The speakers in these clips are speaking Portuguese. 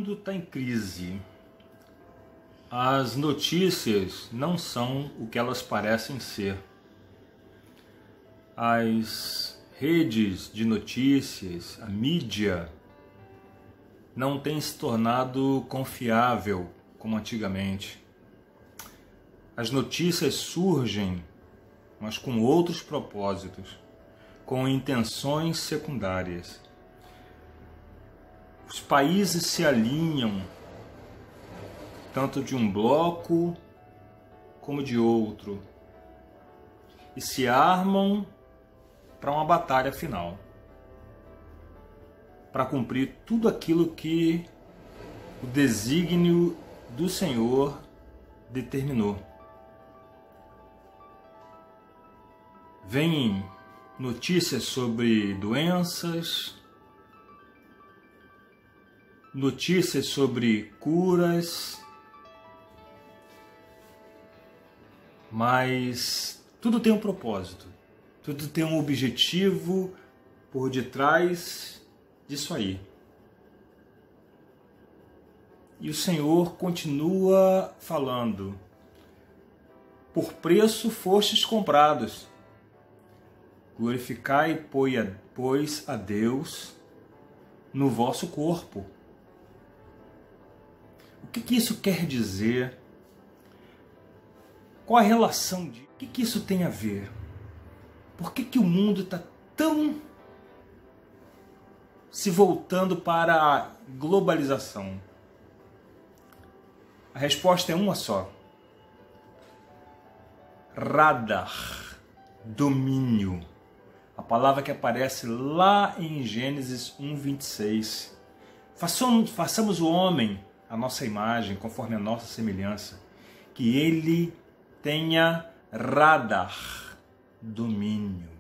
mundo está em crise. As notícias não são o que elas parecem ser. As redes de notícias, a mídia, não tem se tornado confiável como antigamente. As notícias surgem, mas com outros propósitos, com intenções secundárias. Os países se alinham, tanto de um bloco como de outro, e se armam para uma batalha final, para cumprir tudo aquilo que o desígnio do Senhor determinou. Vêm notícias sobre doenças, notícias sobre curas, mas tudo tem um propósito, tudo tem um objetivo por detrás disso aí. E o Senhor continua falando: por preço fostes comprados, glorificai, pois, a Deus no vosso corpo. O que isso quer dizer? Qual a relação de... O que isso tem a ver? Por que o mundo está tão se voltando para a globalização? A resposta é uma só: radar, domínio. A palavra que aparece lá em Gênesis 1:26. Façamos o homem a nossa imagem, conforme a nossa semelhança, que ele tenha radar, domínio.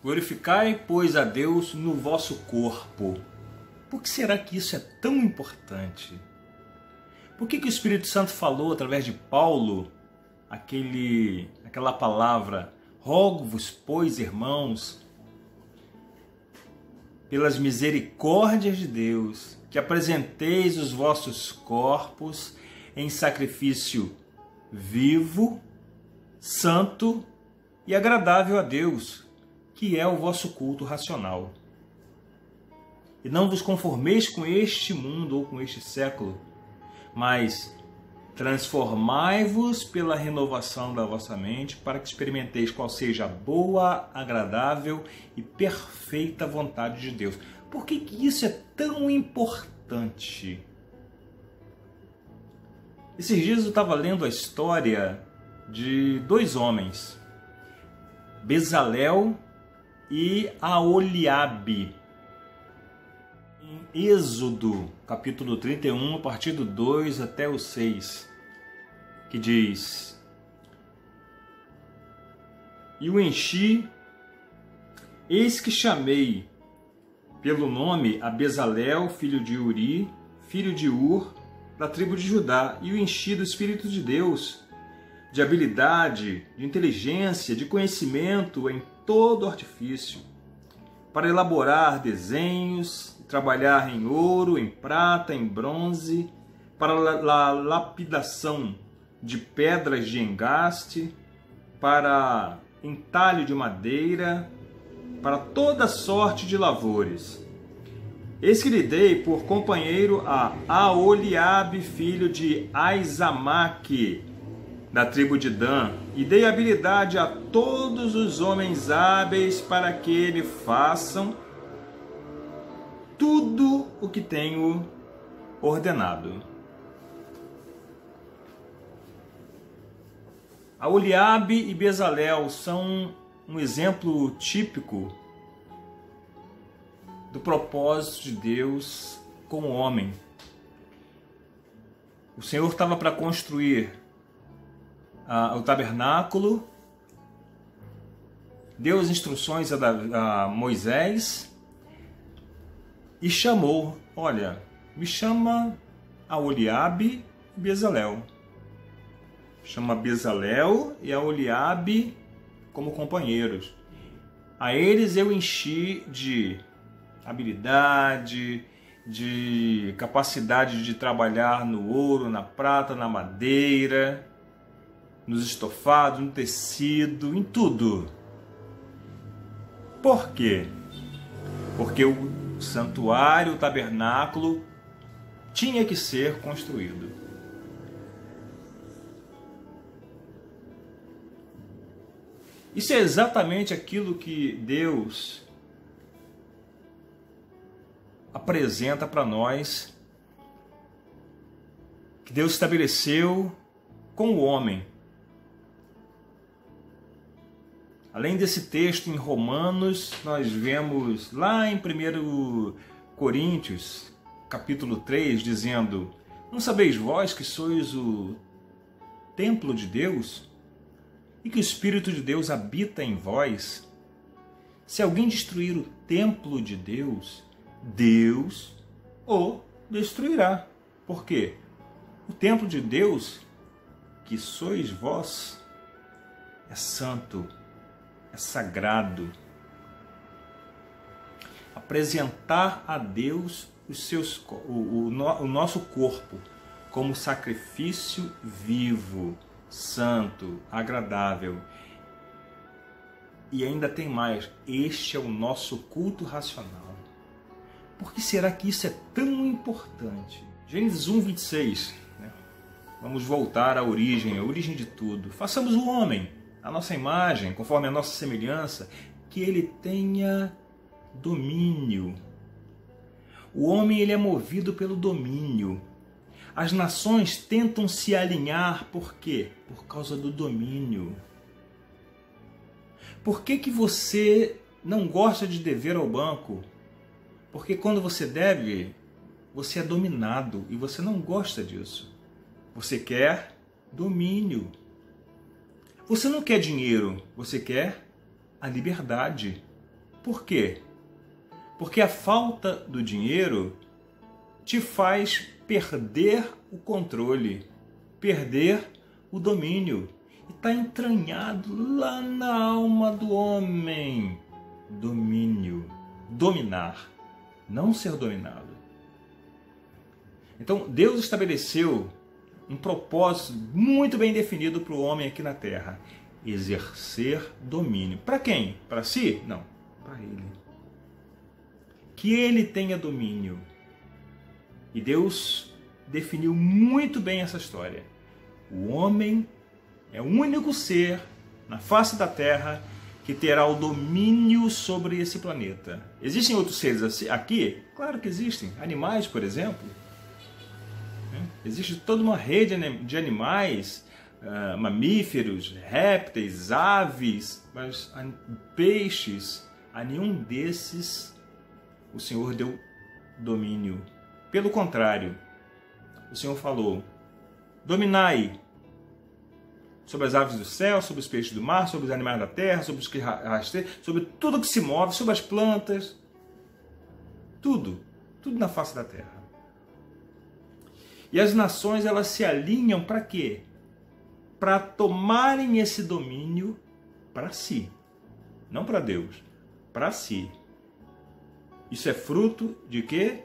Glorificai, pois, a Deus no vosso corpo. Por que será que isso é tão importante? Por que o Espírito Santo falou através de Paulo aquela palavra: rogo-vos, pois, irmãos, pelas misericórdias de Deus, que apresenteis os vossos corpos em sacrifício vivo, santo e agradável a Deus, que é o vosso culto racional. E não vos conformeis com este mundo ou com este século, mas transformai-vos pela renovação da vossa mente, para que experimenteis qual seja a boa, agradável e perfeita vontade de Deus. Por que isso é tão importante? Esses dias eu estava lendo a história de dois homens, Bezalel e Aholiabe, em Êxodo, capítulo 31, a partir do 2 até o 6, que diz: E o enchi, eis que chamei pelo nome a Bezalel, filho de Uri, filho de Ur, da tribo de Judá, e o enchi do Espírito de Deus, de habilidade, de inteligência, de conhecimento em todo artifício, para elaborar desenhos, trabalhar em ouro, em prata, em bronze, para a lapidação de pedras de engaste, para entalho de madeira, para toda sorte de lavores. Eis que lhe dei por companheiro a Aholiabe, filho de Aizamaque, da tribo de Dan, e dei habilidade a todos os homens hábeis para que ele façam tudo o que tenho ordenado. Aholiabe e Bezalel são um exemplo típico do propósito de Deus com o homem. O Senhor estava para construir o tabernáculo, deu as instruções a Moisés e chamou, olha, me chama Aholiabe e Bezalel. Chama Bezalel e Aholiabe como companheiros. A eles eu enchi de habilidade, de capacidade de trabalhar no ouro, na prata, na madeira, nos estofados, no tecido, em tudo. Por quê? Porque o santuário, o tabernáculo, tinha que ser construído. Isso é exatamente aquilo que Deus apresenta para nós, que Deus estabeleceu com o homem. Além desse texto em Romanos, nós vemos lá em 1 Coríntios, capítulo 3, dizendo: não sabeis vós que sois o templo de Deus e que o Espírito de Deus habita em vós? Se alguém destruir o templo de Deus, Deus o destruirá. Por quê? O templo de Deus, que sois vós, é santo, é sagrado. Apresentar a Deus o nosso corpo como sacrifício vivo, santo, agradável. E ainda tem mais, este é o nosso culto racional. Por que será que isso é tão importante? Gênesis 1, 26. Né? Vamos voltar à origem, a origem de tudo. Façamos o homem, a nossa imagem, conforme a nossa semelhança, que ele tenha domínio. O homem, ele é movido pelo domínio. As nações tentam se alinhar, por quê? Por causa do domínio. Por que você não gosta de dever ao banco? Porque quando você deve, você é dominado e você não gosta disso. Você quer domínio. Você não quer dinheiro, você quer a liberdade. Por quê? Porque a falta do dinheiro te faz perder o controle, perder o domínio. E está entranhado lá na alma do homem. Domínio, dominar, não ser dominado. Então Deus estabeleceu um propósito muito bem definido para o homem aqui na Terra: exercer domínio. Para quem? Para si? Não, para ele. Que ele tenha domínio. E Deus definiu muito bem essa história. O homem é o único ser na face da Terra que terá o domínio sobre esse planeta. Existem outros seres aqui? Claro que existem. Animais, por exemplo. Existe toda uma rede de animais, mamíferos, répteis, aves, mas peixes. A nenhum desses o Senhor deu domínio. Pelo contrário, o Senhor falou: dominai sobre as aves do céu, sobre os peixes do mar, sobre os animais da terra, sobre os que rasteiam, sobre tudo que se move, sobre as plantas. Tudo na face da terra. E as nações, elas se alinham para quê? Para tomarem esse domínio para si. Não para Deus, para si. Isso é fruto de quê?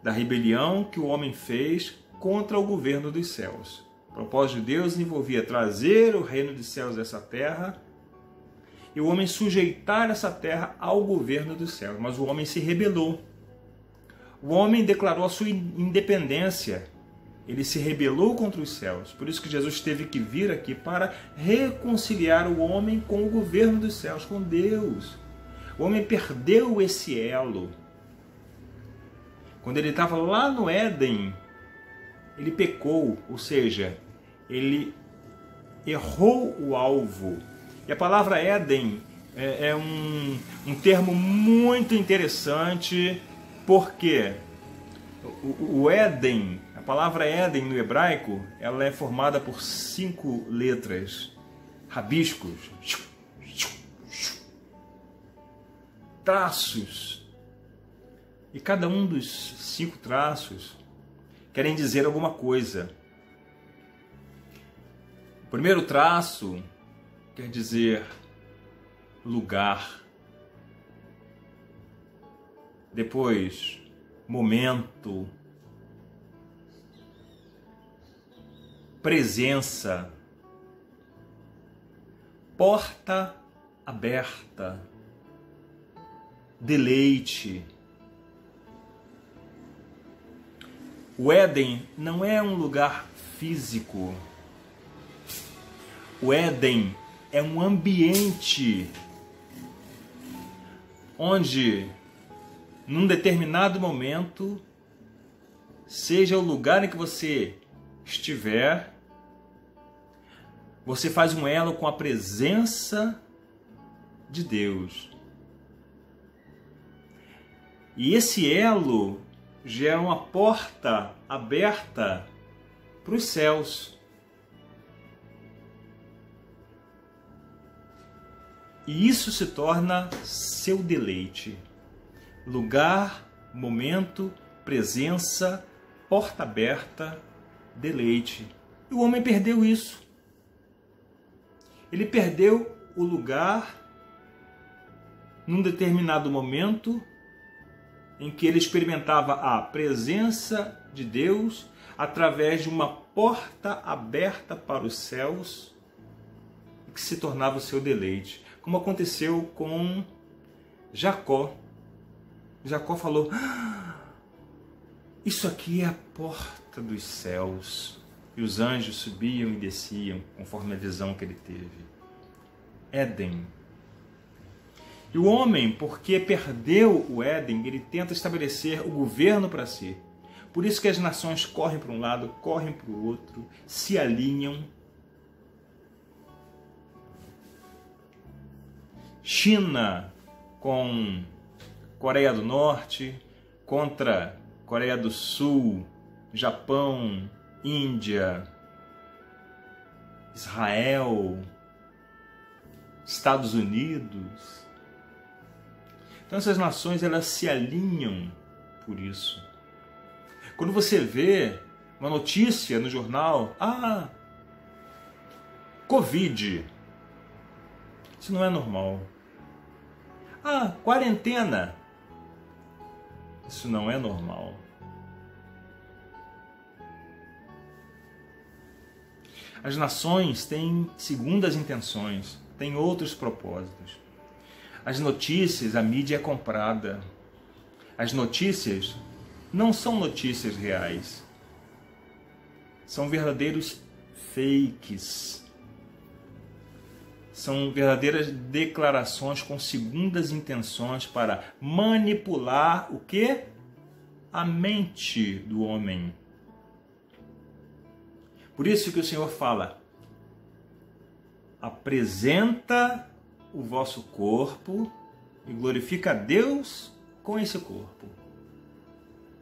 Da rebelião que o homem fez contra o governo dos céus. O propósito de Deus envolvia trazer o reino dos céus a essa terra e o homem sujeitar essa terra ao governo dos céus. Mas o homem se rebelou. O homem declarou a sua independência. ele se rebelou contra os céus. Por isso que Jesus teve que vir aqui para reconciliar o homem com o governo dos céus, com Deus. O homem perdeu esse elo. Quando ele estava lá no Éden, ele pecou, ou seja, ele errou o alvo. E a palavra Éden é um termo muito interessante, porque o Éden, a palavra Éden no hebraico, ela é formada por 5 letras, rabiscos, traços. E cada um dos 5 traços querem dizer alguma coisa. O primeiro traço quer dizer lugar. Depois, momento. Presença. Porta aberta. Deleite. O Éden não é um lugar físico. O Éden é um ambiente onde, num determinado momento, seja o lugar em que você estiver, você faz um elo com a presença de Deus. E esse elo gera uma porta aberta para os céus. E isso se torna seu deleite. Lugar, momento, presença, porta aberta, deleite. E o homem perdeu isso. Ele perdeu o lugar num determinado momento em que ele experimentava a presença de Deus através de uma porta aberta para os céus, que se tornava o seu deleite. Como aconteceu com Jacó. Jacó falou: isso aqui é a porta dos céus. E os anjos subiam e desciam conforme a visão que ele teve. Éden. E o homem, porque perdeu o Éden, ele tenta estabelecer o governo para si. Por isso que as nações correm para um lado, correm para o outro, se alinham. China com Coreia do Norte, contra Coreia do Sul, Japão, Índia, Israel, Estados Unidos. Então essas nações, elas se alinham por isso. Quando você vê uma notícia no jornal, Covid, isso não é normal. Quarentena, isso não é normal. As nações têm segundas intenções, têm outros propósitos. As notícias, a mídia é comprada. As notícias não são notícias reais. São verdadeiros fakes. São verdadeiras declarações com segundas intenções para manipular o quê? A mente do homem. Por isso que o Senhor fala: apresenta o vosso corpo e glorifica a Deus com esse corpo.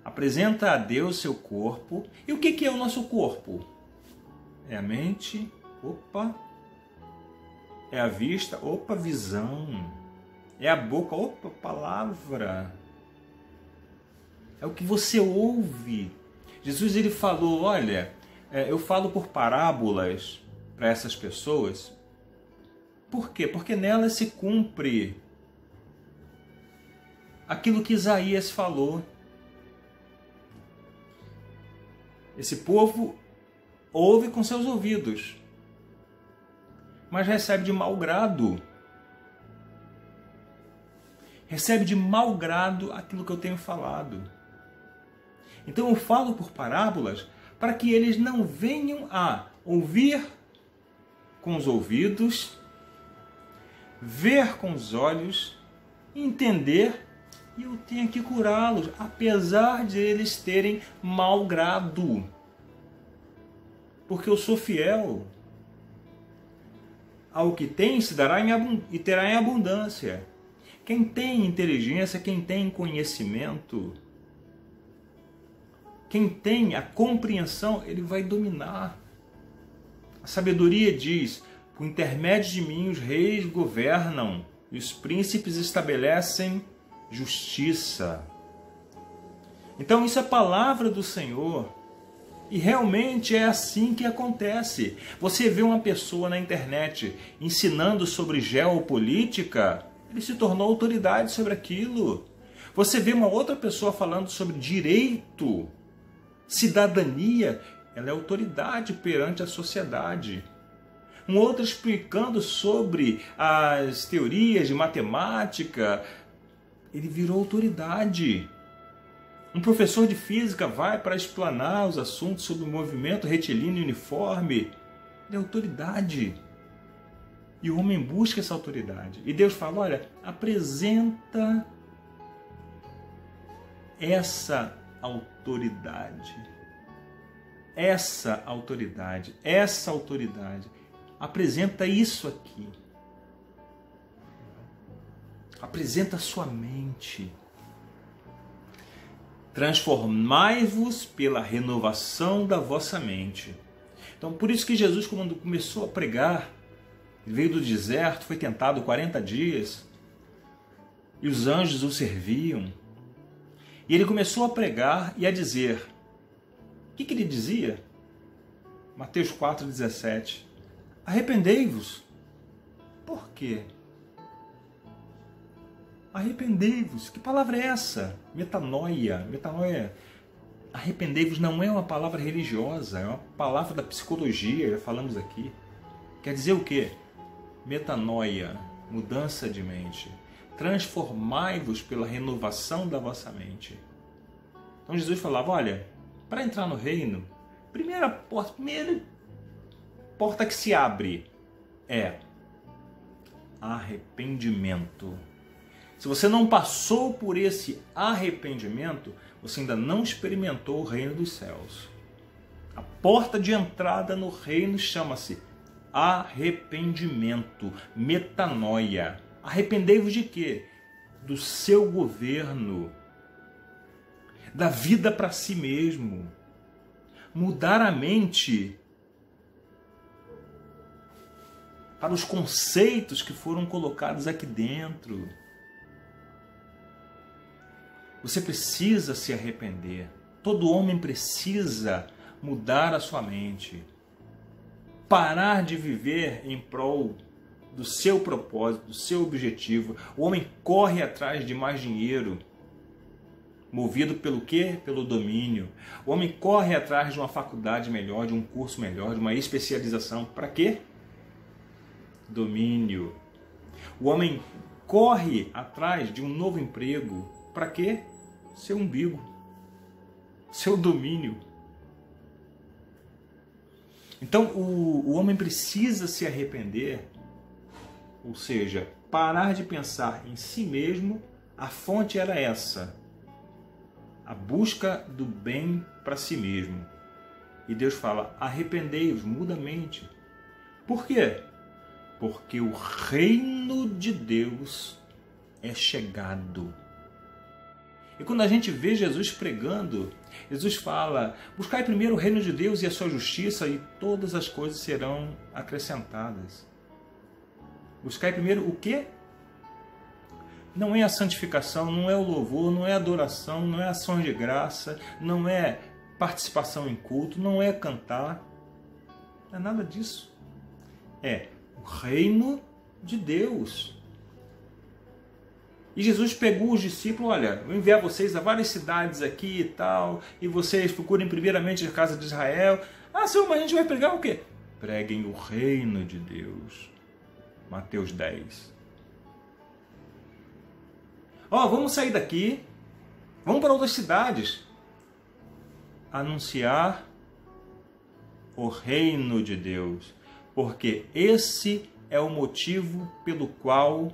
Apresenta a Deus seu corpo. E o que é o nosso corpo? É a mente, é a vista, visão. É a boca, palavra. É o que você ouve. Jesus, ele falou: olha, eu falo por parábolas para essas pessoas. Por quê? Porque nelas se cumpre aquilo que Isaías falou. Esse povo ouve com seus ouvidos, mas recebe de mau grado. Recebe de mau grado aquilo que eu tenho falado. Então eu falo por parábolas para que eles não venham a ouvir com os ouvidos, ver com os olhos, entender, e eu tenho que curá-los, apesar de eles terem mau grado. Porque eu sou fiel. Ao que tem se dará e terá em abundância. Quem tem inteligência, quem tem conhecimento, quem tem a compreensão, ele vai dominar. A sabedoria diz: por intermédio de mim os reis governam e os príncipes estabelecem justiça. Então isso é palavra do Senhor. E realmente é assim que acontece. Você vê uma pessoa na internet ensinando sobre geopolítica, ele se tornou autoridade sobre aquilo. Você vê uma outra pessoa falando sobre direito, cidadania, ela é autoridade perante a sociedade. Um outro explicando sobre as teorias de matemática, ele virou autoridade. Um professor de física vai para explanar os assuntos sobre o movimento retilíneo uniforme, ele é autoridade. E o homem busca essa autoridade. E Deus fala: olha, apresenta essa autoridade. Essa autoridade. Essa autoridade. Apresenta isso aqui. Apresenta a sua mente. Transformai-vos pela renovação da vossa mente. Então, por isso que Jesus, quando começou a pregar, ele veio do deserto, foi tentado 40 dias, e os anjos o serviam. E ele começou a pregar e a dizer. O que ele dizia? Mateus 4,17. Arrependei-vos. Por quê? Arrependei-vos. Que palavra é essa? Metanoia. Metanoia. Arrependei-vos não é uma palavra religiosa, é uma palavra da psicologia, já falamos aqui. Quer dizer o quê? Metanoia, mudança de mente. Transformai-vos pela renovação da vossa mente. Então Jesus falava: olha, para entrar no reino, primeira porta que se abre é arrependimento. Se você não passou por esse arrependimento, você ainda não experimentou o reino dos céus. A porta de entrada no reino chama-se arrependimento, metanoia. Arrependei-vos de quê? Do seu governo, da vida para si mesmo. Mudar a mente para os conceitos que foram colocados aqui dentro. Você precisa se arrepender. Todo homem precisa mudar a sua mente. Parar de viver em prol do seu propósito, do seu objetivo. O homem corre atrás de mais dinheiro. Movido pelo quê? Pelo domínio. O homem corre atrás de uma faculdade melhor, de um curso melhor, de uma especialização. Para quê? Domínio. O homem corre atrás de um novo emprego. Para quê? Seu umbigo. Seu domínio. Então, o homem precisa se arrepender, ou seja, parar de pensar em si mesmo. A fonte era essa, a busca do bem para si mesmo. E Deus fala: arrependei-vos, muda a mente. Por quê? Porque o reino de Deus é chegado. E quando a gente vê Jesus pregando, Jesus fala: buscai primeiro o reino de Deus e a sua justiça, e todas as coisas serão acrescentadas. Buscai primeiro o quê? Não é a santificação, não é o louvor, não é a adoração, não é ações de graça, não é participação em culto, não é cantar. Não é nada disso. É o reino de Deus. E Jesus pegou os discípulos: olha, eu enviar vocês a várias cidades aqui e tal, e vocês procurem primeiramente a casa de Israel. Ah, Senhor, mas a gente vai pregar o quê? Preguem o reino de Deus. Mateus 10. Vamos sair daqui, vamos para outras cidades. Anunciar o reino de Deus, porque esse é o motivo pelo qual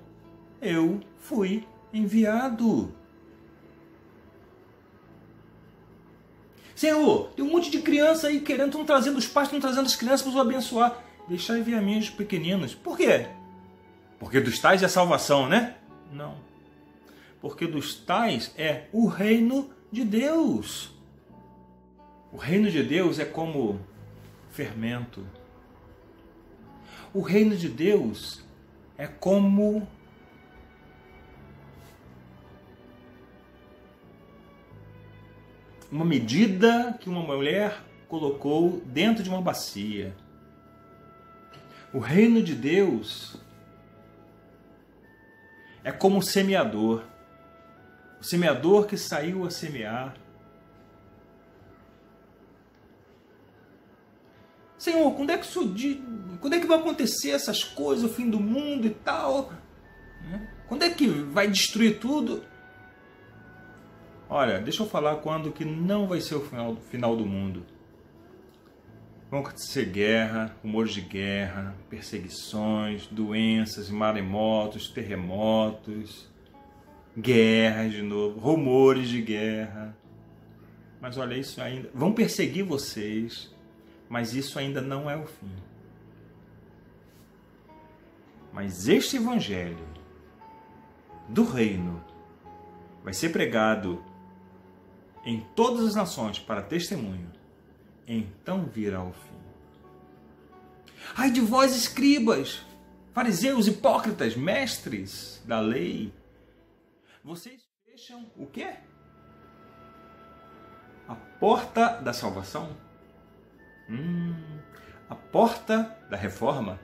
eu fui enviado. Senhor, tem um monte de criança aí querendo, estão trazendo os pais, estão trazendo as crianças para os abençoar. Deixar enviar os pequeninos. Por quê? Porque dos tais é a salvação, né? Não. Porque dos tais é o reino de Deus. O reino de Deus é como fermento. O reino de Deus é como uma medida que uma mulher colocou dentro de uma bacia. O reino de Deus é como o semeador. O semeador que saiu a semear. Senhor, quando é que vai acontecer essas coisas, o fim do mundo e tal? Quando é que vai destruir tudo? Olha, deixa eu falar quando que não vai ser o final do mundo. Vão acontecer guerra, rumores de guerra, perseguições, doenças, maremotos, terremotos, guerras de novo, rumores de guerra. Mas olha, isso ainda... Vão perseguir vocês, mas isso ainda não é o fim. Mas este evangelho do reino vai ser pregado em todas as nações para testemunho. Então virá o fim. Ai de vós, escribas, fariseus, hipócritas, mestres da lei, vocês fecham o quê? A porta da salvação? A porta da reforma?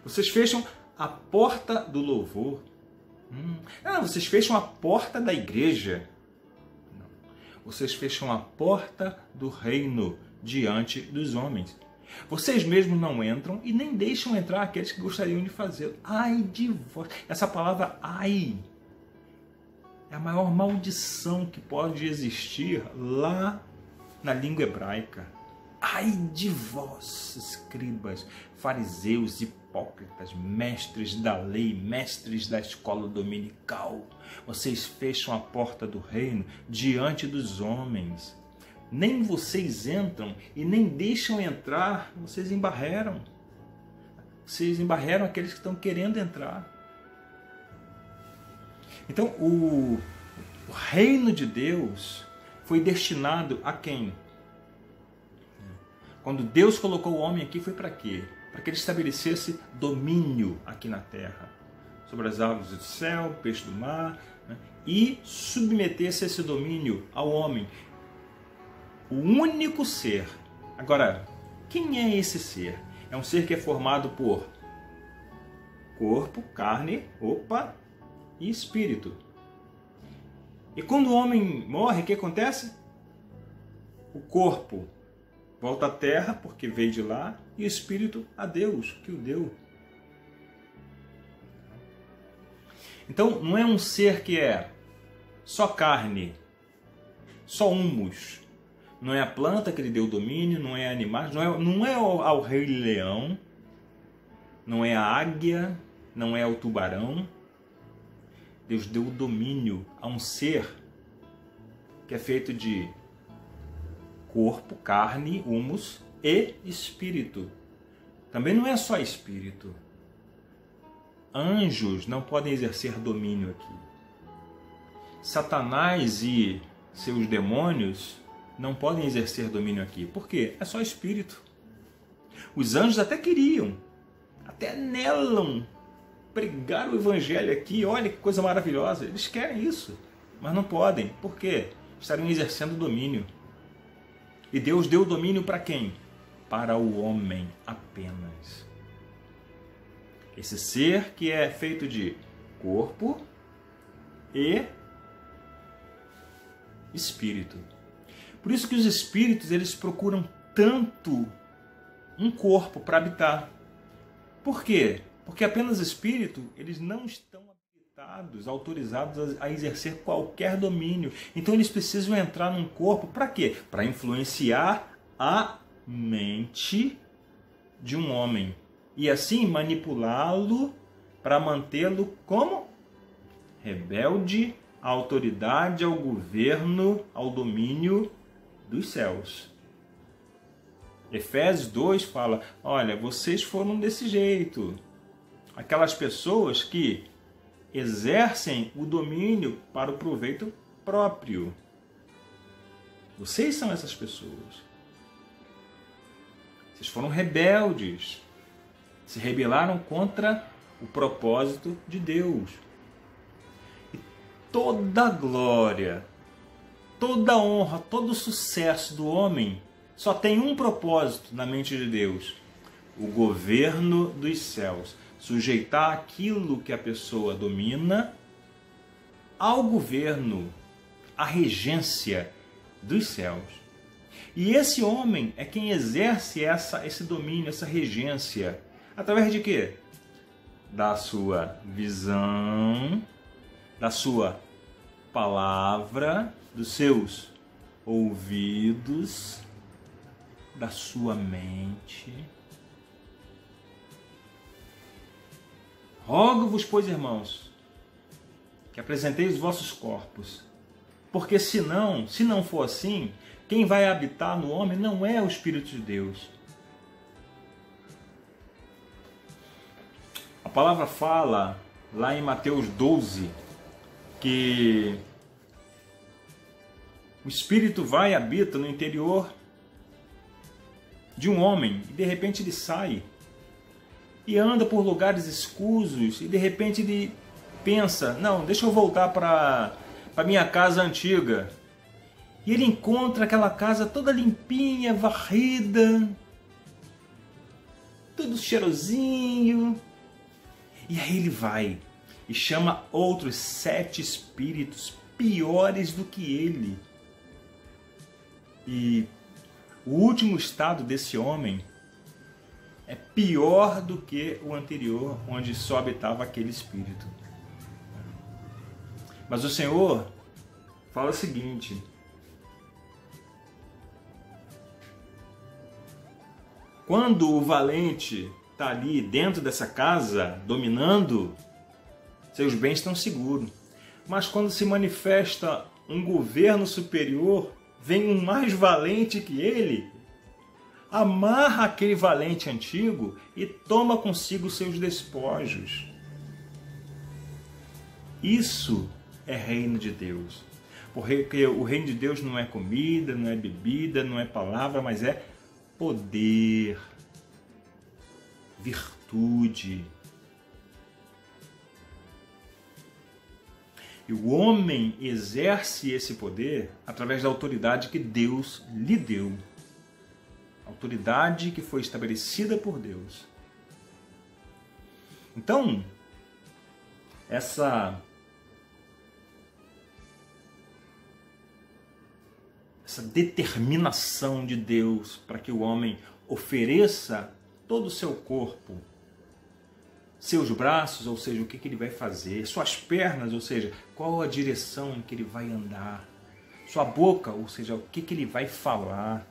Vocês fecham a porta do louvor? Vocês fecham a porta da igreja? Vocês fecham a porta do reino diante dos homens. Vocês mesmos não entram e nem deixam entrar aqueles que gostariam de fazê-lo. Ai de vós. Essa palavra ai é a maior maldição que pode existir lá na língua hebraica. Ai de vós, escribas, fariseus, hipócritas, mestres da lei, mestres da escola dominical. Vocês fecham a porta do reino diante dos homens. Nem vocês entram e nem deixam entrar. Vocês embarreram. Vocês embarreram aqueles que estão querendo entrar. Então, o reino de Deus foi destinado a quem? Quando Deus colocou o homem aqui, foi para quê? Para que ele estabelecesse domínio aqui na terra, sobre as aves do céu, peixe do mar, né? E submetesse esse domínio ao homem, o único ser. Agora, quem é esse ser? É um ser que é formado por corpo, carne, e espírito. E quando o homem morre, o que acontece? O corpo volta à terra, porque veio de lá, e o espírito a Deus, que o deu. Então, não é um ser que é só carne, só humus. Não é a planta que ele deu domínio, não é animais, não é ao rei leão, não é a águia, não é ao tubarão. Deus deu o domínio a um ser que é feito de corpo, carne, humus e espírito. Também não é só espírito. Anjos não podem exercer domínio aqui. Satanás e seus demônios não podem exercer domínio aqui. Por quê? É só espírito. Os anjos até queriam, até anelam pregar o evangelho aqui. Olha que coisa maravilhosa. Eles querem isso, mas não podem. Por quê? Estariam exercendo domínio. E Deus deu o domínio para quem? Para o homem apenas. Esse ser que é feito de corpo e espírito. Por isso que os espíritos, eles procuram tanto um corpo para habitar. Por quê? Porque apenas espírito, eles não estão habilitados, autorizados a exercer qualquer domínio. Então eles precisam entrar num corpo para quê? Para influenciar a mente de um homem e assim manipulá-lo para mantê-lo como rebelde à autoridade, ao governo, ao domínio dos céus. Efésios 2 fala, olha, vocês foram desse jeito. Aquelas pessoas que exercem o domínio para o proveito próprio. Vocês são essas pessoas. Vocês foram rebeldes. Se rebelaram contra o propósito de Deus. E toda a glória, toda a honra, todo o sucesso do homem só tem um propósito na mente de Deus: o governo dos céus. Sujeitar aquilo que a pessoa domina ao governo, à regência dos céus. E esse homem é quem exerce esse domínio, essa regência. Através de quê? Da sua visão, da sua palavra, dos seus ouvidos, da sua mente. Rogo-vos, pois, irmãos, que apresenteis os vossos corpos, porque se não for assim, quem vai habitar no homem não é o Espírito de Deus. A palavra fala, lá em Mateus 12, que o Espírito vai e habita no interior de um homem, e de repente ele sai, e anda por lugares escusos, e de repente ele pensa, não, deixa eu voltar para minha casa antiga. E ele encontra aquela casa toda limpinha, varrida, tudo cheirosinho. E aí ele vai e chama outros 7 espíritos piores do que ele. E o último estado desse homem é pior do que o anterior, onde só habitava aquele espírito. Mas o Senhor fala o seguinte: quando o valente está ali dentro dessa casa, dominando, seus bens estão seguros. Mas quando se manifesta um governo superior, vem um mais valente que ele, amarra aquele valente antigo e toma consigo seus despojos. Isso é reino de Deus. Porque o reino de Deus não é comida, não é bebida, não é palavra, mas é poder, virtude. E o homem exerce esse poder através da autoridade que Deus lhe deu. Autoridade que foi estabelecida por Deus. Então, essa determinação de Deus para que o homem ofereça todo o seu corpo, seus braços, ou seja, o que ele vai fazer, suas pernas, ou seja, qual a direção em que ele vai andar, sua boca, ou seja, o que ele vai falar.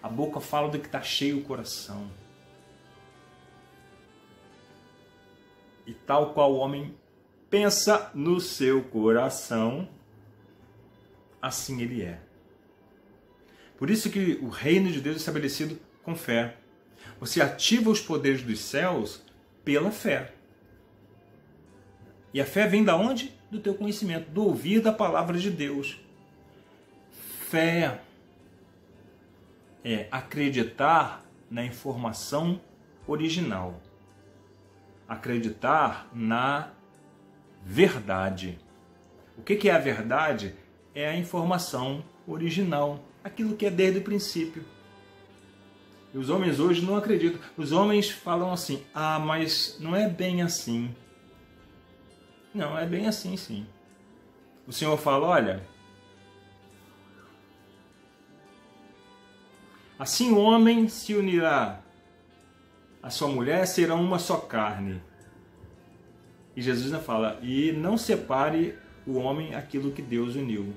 A boca fala do que está cheio o coração. E tal qual o homem pensa no seu coração, assim ele é. Por isso que o reino de Deus é estabelecido com fé. Você ativa os poderes dos céus pela fé. E a fé vem da onde? Do teu conhecimento, do ouvir da palavra de Deus. Fé é acreditar na informação original. Acreditar na verdade. O que é a verdade? É a informação original, aquilo que é desde o princípio. E os homens hoje não acreditam. Os homens falam assim, mas não é bem assim. Não, é bem assim sim. O Senhor fala, olha, assim o homem se unirá à sua mulher, serão uma só carne. E Jesus ainda fala, e não separe o homem aquilo que Deus uniu.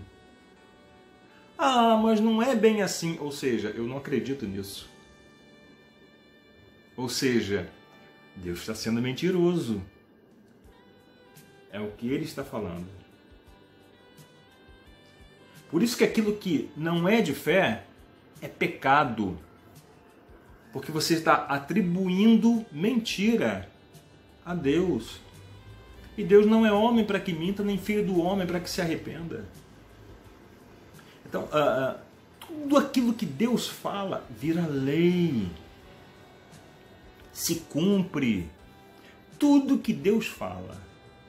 Ah, mas não é bem assim. Ou seja, eu não acredito nisso. Ou seja, Deus está sendo mentiroso. É o que ele está falando. Por isso que aquilo que não é de fé é pecado. Porque você está atribuindo mentira a Deus. E Deus não é homem para que minta, nem filho do homem para que se arrependa. Então, tudo aquilo que Deus fala vira lei. Se cumpre. Tudo que Deus fala.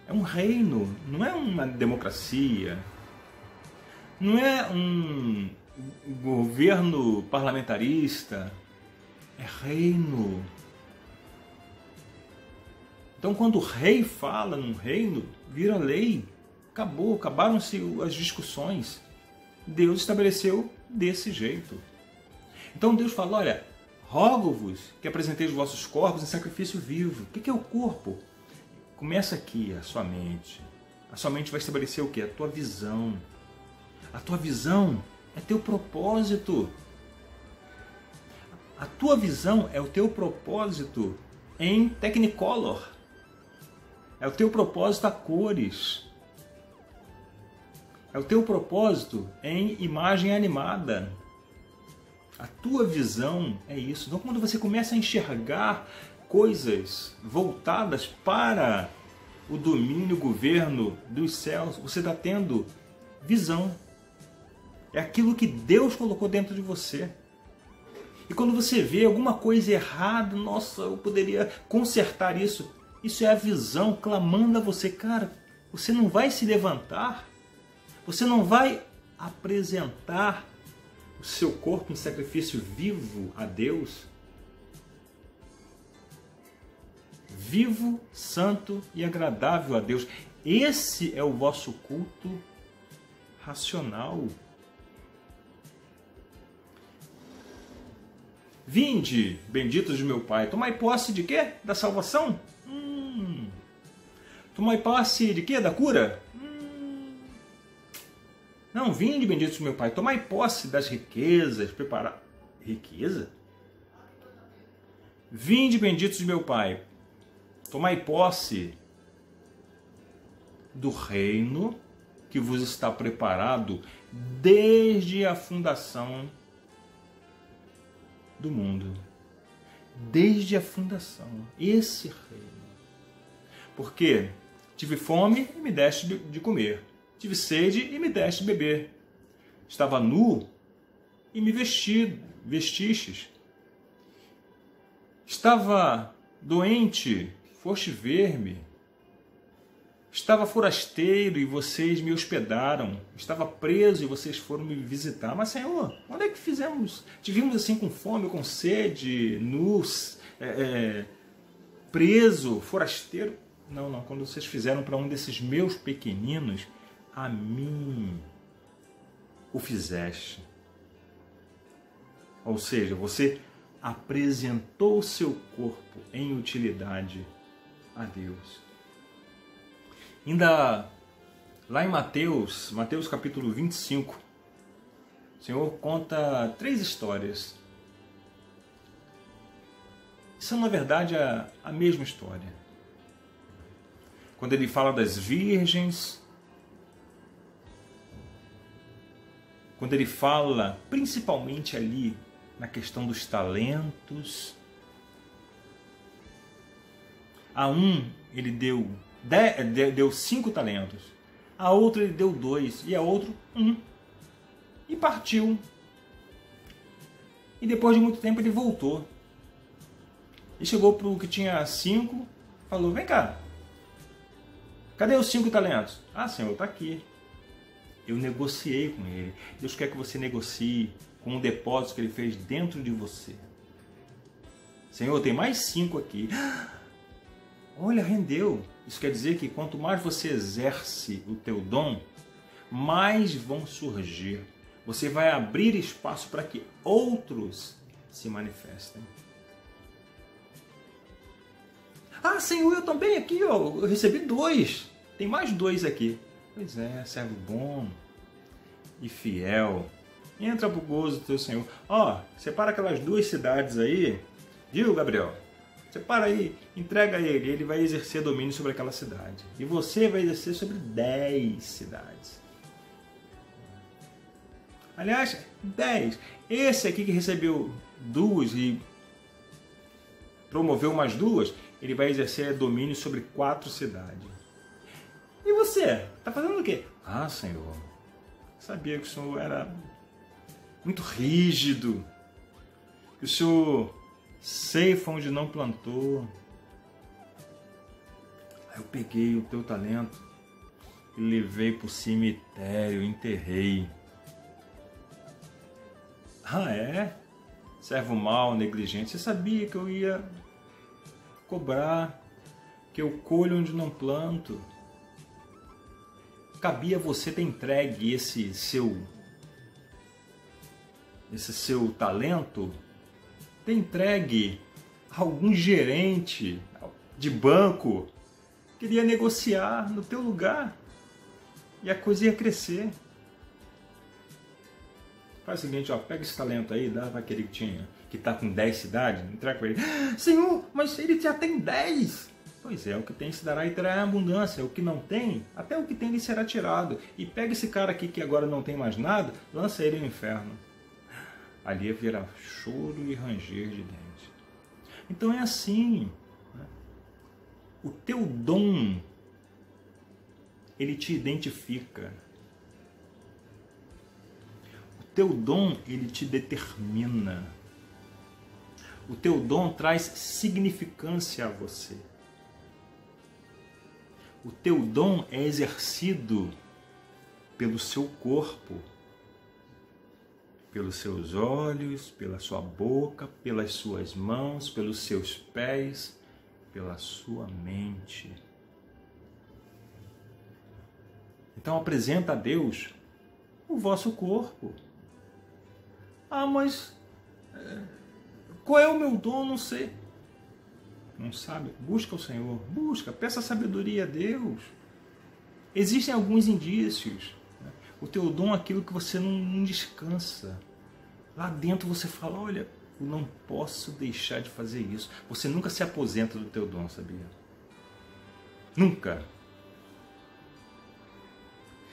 É um reino, não é uma democracia. Não é um governo parlamentarista. É reino. Então, quando o rei fala num reino, vira lei. Acabou, acabaram-se as discussões. Deus estabeleceu desse jeito. Então Deus fala, olha, rogo-vos que apresenteis os vossos corpos em sacrifício vivo. O que é o corpo? Começa aqui a sua mente. A sua mente vai estabelecer o quê? A tua visão. A tua visão é teu propósito. A tua visão é o teu propósito em Technicolor. É o teu propósito a cores. É o teu propósito em imagem animada. A tua visão é isso. Então, quando você começa a enxergar coisas voltadas para o domínio, o governo dos céus, você está tendo visão. É aquilo que Deus colocou dentro de você. E quando você vê alguma coisa errada, nossa, eu poderia consertar isso. Isso é a visão clamando a você. Cara, você não vai se levantar? Você não vai apresentar o seu corpo em sacrifício vivo a Deus? Vivo, santo e agradável a Deus. Esse é o vosso culto racional. Vinde, benditos de meu Pai, tomai posse de quê? Da salvação? Tomai posse de quê? Da cura? Não, vinde, benditos de meu Pai, tomai posse das riquezas, preparar... Riqueza? Vinde, benditos de meu Pai, tomai posse do reino que vos está preparado desde a fundação do mundo. Desde a fundação. Esse reino. Porque tive fome e me deste de comer. Tive sede e me deste de beber. Estava nu e me vestistes. Estava doente, foste ver-me. Estava forasteiro e vocês me hospedaram. Estava preso e vocês foram me visitar. Mas, Senhor, onde é que fizemos? Te vimos assim com fome, com sede, nus, preso, forasteiro. Não. Quando vocês fizeram para um desses meus pequeninos, a mim o fizeste. Ou seja, você apresentou o seu corpo em utilidade a Deus. Ainda lá em Mateus capítulo 25, o Senhor conta 3 histórias. São, na verdade, a mesma história. Quando ele fala das virgens, quando ele fala principalmente ali na questão dos talentos, a um ele deu 5 talentos, a outra ele deu 2 e a outro 1. E partiu. E depois de muito tempo ele voltou. E chegou para o que tinha 5, falou, vem cá, cadê os 5 talentos? Ah, Senhor, está aqui. Eu negociei com ele. Deus quer que você negocie com o depósito que ele fez dentro de você. Senhor, tem mais 5 aqui. Olha, rendeu. Isso quer dizer que quanto mais você exerce o teu dom, mais vão surgir. Você vai abrir espaço para que outros se manifestem. Ah, Senhor, eu também aqui, ó, eu recebi 2. Tem mais 2 aqui. Pois é, servo bom e fiel. Entra pro gozo do teu Senhor. Ó, separa aquelas 2 cidades aí, viu, Gabriel? Separa aí, entrega a ele, ele vai exercer domínio sobre aquela cidade. E você vai exercer sobre 10 cidades. Aliás, 10. Esse aqui que recebeu 2 e promoveu mais 2, ele vai exercer domínio sobre 4 cidades. E você? Tá fazendo o quê? Ah, Senhor, sabia que o Senhor era muito rígido, que o Senhor ceifa onde não plantou. Aí eu peguei o teu talento e levei para o cemitério, enterrei. Ah, é? Servo mau, negligente. Você sabia que eu ia cobrar, que eu colho onde não planto. Cabia você ter entregue esse seu talento, ter entregue a algum gerente de banco que iria negociar no teu lugar e a coisa ia crescer. Faz o seguinte, ó, pega esse talento aí, dá para aquele que está com 10 cidades, entrega para ele. Senhor, mas ele já tem 10. Pois é, o que tem se dará e terá abundância. O que não tem, até o que tem lhe será tirado. E pega esse cara aqui que agora não tem mais nada, lança ele no inferno. Ali haverá choro e ranger de dentes. Então é assim, né? O teu dom, ele te identifica. O teu dom, ele te determina. O teu dom traz significância a você. O teu dom é exercido pelo seu corpo, pelos seus olhos, pela sua boca, pelas suas mãos, pelos seus pés, pela sua mente. Então apresenta a Deus o vosso corpo. Ah, mas qual é o meu dom? Não sei. Não sabe? Busca o Senhor. Busca, peça sabedoria a Deus. Existem alguns indícios. O teu dom é aquilo que você não descansa. Lá dentro você fala, olha, eu não posso deixar de fazer isso. Você nunca se aposenta do teu dom, sabia? Nunca.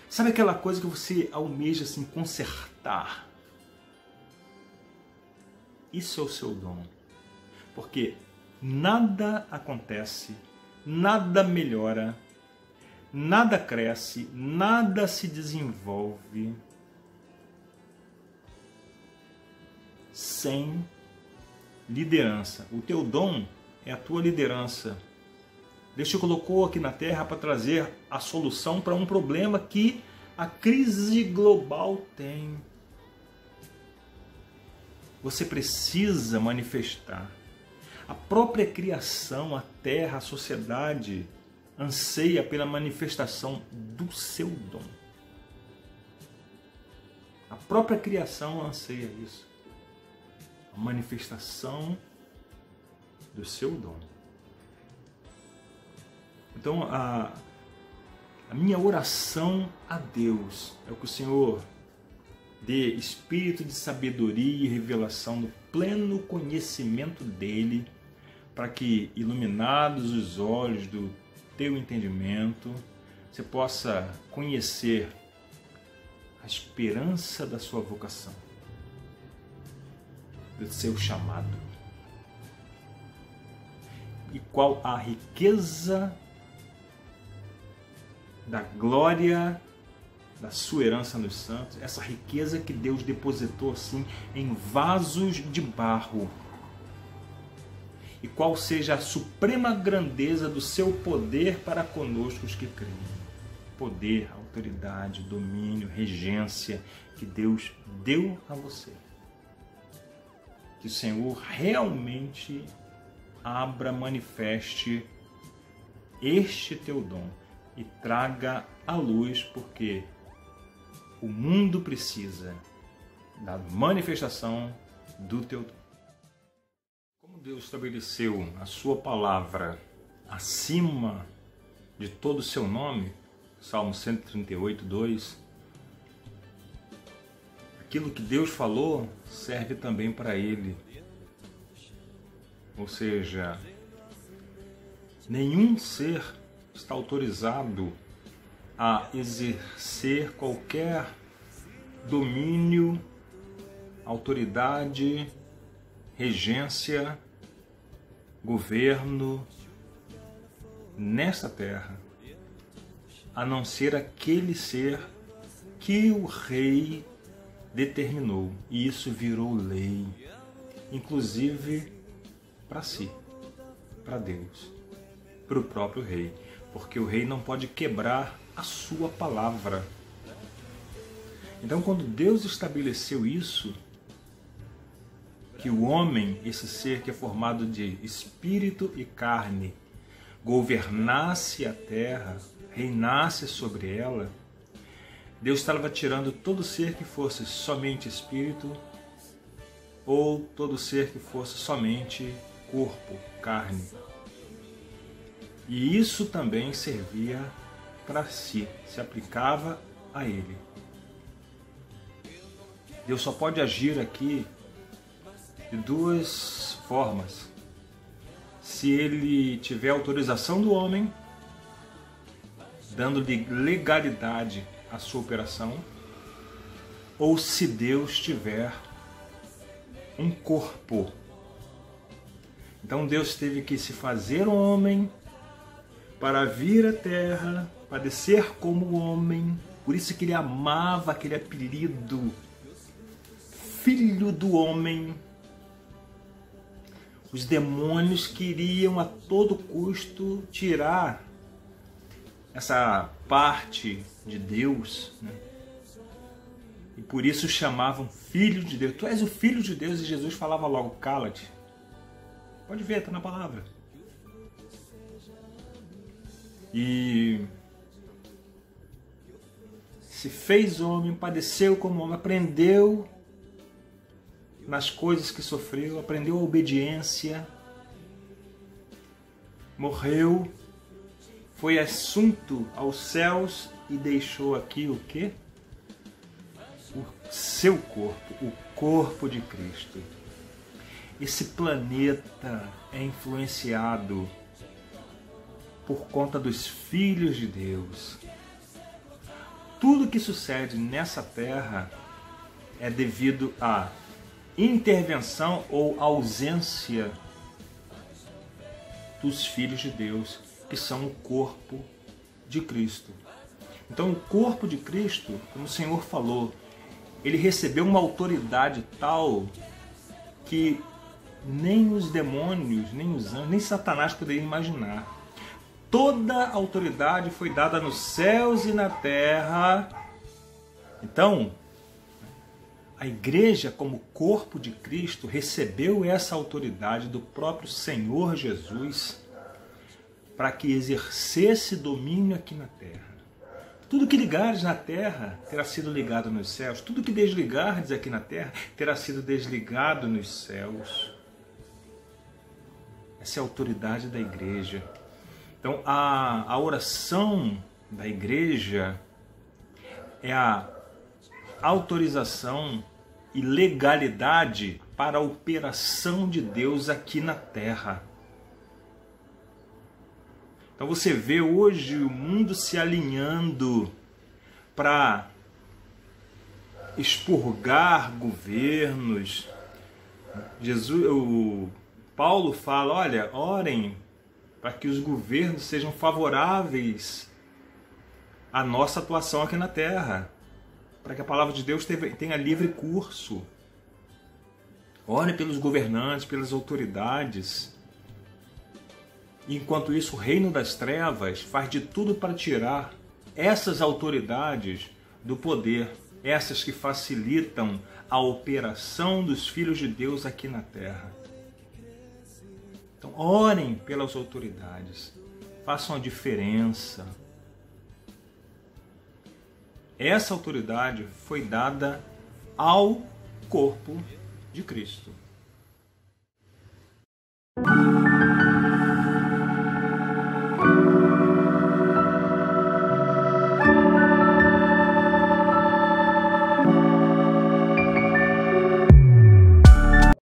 Sabe aquela coisa que você almeja assim, consertar? Isso é o seu dom. Porque nada acontece, nada melhora, nada cresce, nada se desenvolve sem liderança. O teu dom é a tua liderança. Deus te colocou aqui na Terra para trazer a solução para um problema que a crise global tem. Você precisa manifestar. A própria criação, a Terra, a sociedade anseia pela manifestação do seu dom. A própria criação anseia isso. A manifestação do seu dom. Então, a minha oração a Deus é que o Senhor dê espírito de sabedoria e revelação no pleno conhecimento dEle, para que, iluminados os olhos do teu entendimento, você possa conhecer a esperança da sua vocação, do seu chamado, e qual a riqueza da glória da sua herança nos santos, essa riqueza que Deus depositou assim em vasos de barro, e qual seja a suprema grandeza do seu poder para conosco os que creem. Poder, autoridade, domínio, regência que Deus deu a você. Que o Senhor realmente abra, manifeste este teu dom e traga à luz, porque o mundo precisa da manifestação do teu dom. Como Deus estabeleceu a sua palavra acima de todo o seu nome, Salmo 138, 2, aquilo que Deus falou serve também para ele. Ou seja, nenhum ser está autorizado a exercer qualquer domínio, autoridade, regência, governo nesta terra, a não ser aquele ser que o rei determinou. E isso virou lei, inclusive para si, para Deus, para o próprio rei, porque o rei não pode quebrar a sua palavra. Então, quando Deus estabeleceu isso, que o homem, esse ser que é formado de espírito e carne, governasse a terra, reinasse sobre ela, Deus estava tirando todo ser que fosse somente espírito ou todo ser que fosse somente corpo, carne. E isso também servia para si, se aplicava a ele. Deus só pode agir aqui de duas formas: se ele tiver autorização do homem, dando-lhe legalidade à sua operação, ou se Deus tiver um corpo. Então Deus teve que se fazer homem para vir à terra, padecer como homem. Por isso que ele amava aquele apelido, Filho do Homem. Os demônios queriam a todo custo tirar essa parte de Deus, né? E por isso chamavam Filho de Deus. Tu és o Filho de Deus. E Jesus falava logo: cala-te. Pode ver, está na palavra. E se fez homem, padeceu como homem, aprendeu nas coisas que sofreu, aprendeu a obediência, morreu, foi assunto aos céus e deixou aqui o quê? O seu corpo, o corpo de Cristo. Esse planeta é influenciado por conta dos filhos de Deus. Tudo que sucede nessa terra é devido à intervenção ou ausência dos filhos de Deus, que são o corpo de Cristo. Então, o corpo de Cristo, como o Senhor falou, ele recebeu uma autoridade tal que nem os demônios, nem os anjos, nem Satanás poderiam imaginar. Toda a autoridade foi dada nos céus e na terra. Então, a igreja, como corpo de Cristo, recebeu essa autoridade do próprio Senhor Jesus para que exercesse domínio aqui na terra. Tudo que ligares na terra terá sido ligado nos céus. Tudo que desligares aqui na terra terá sido desligado nos céus. Essa é a autoridade da igreja. Então, a oração da igreja é a autorização e legalidade para a operação de Deus aqui na terra. Então você vê hoje o mundo se alinhando para expurgar governos. Paulo fala: olha, orem para que os governos sejam favoráveis à nossa atuação aqui na terra, para que a palavra de Deus tenha livre curso. Ore pelos governantes, pelas autoridades. Enquanto isso, o reino das trevas faz de tudo para tirar essas autoridades do poder, essas que facilitam a operação dos filhos de Deus aqui na terra. Então, orem pelas autoridades, façam a diferença. Essa autoridade foi dada ao corpo de Cristo.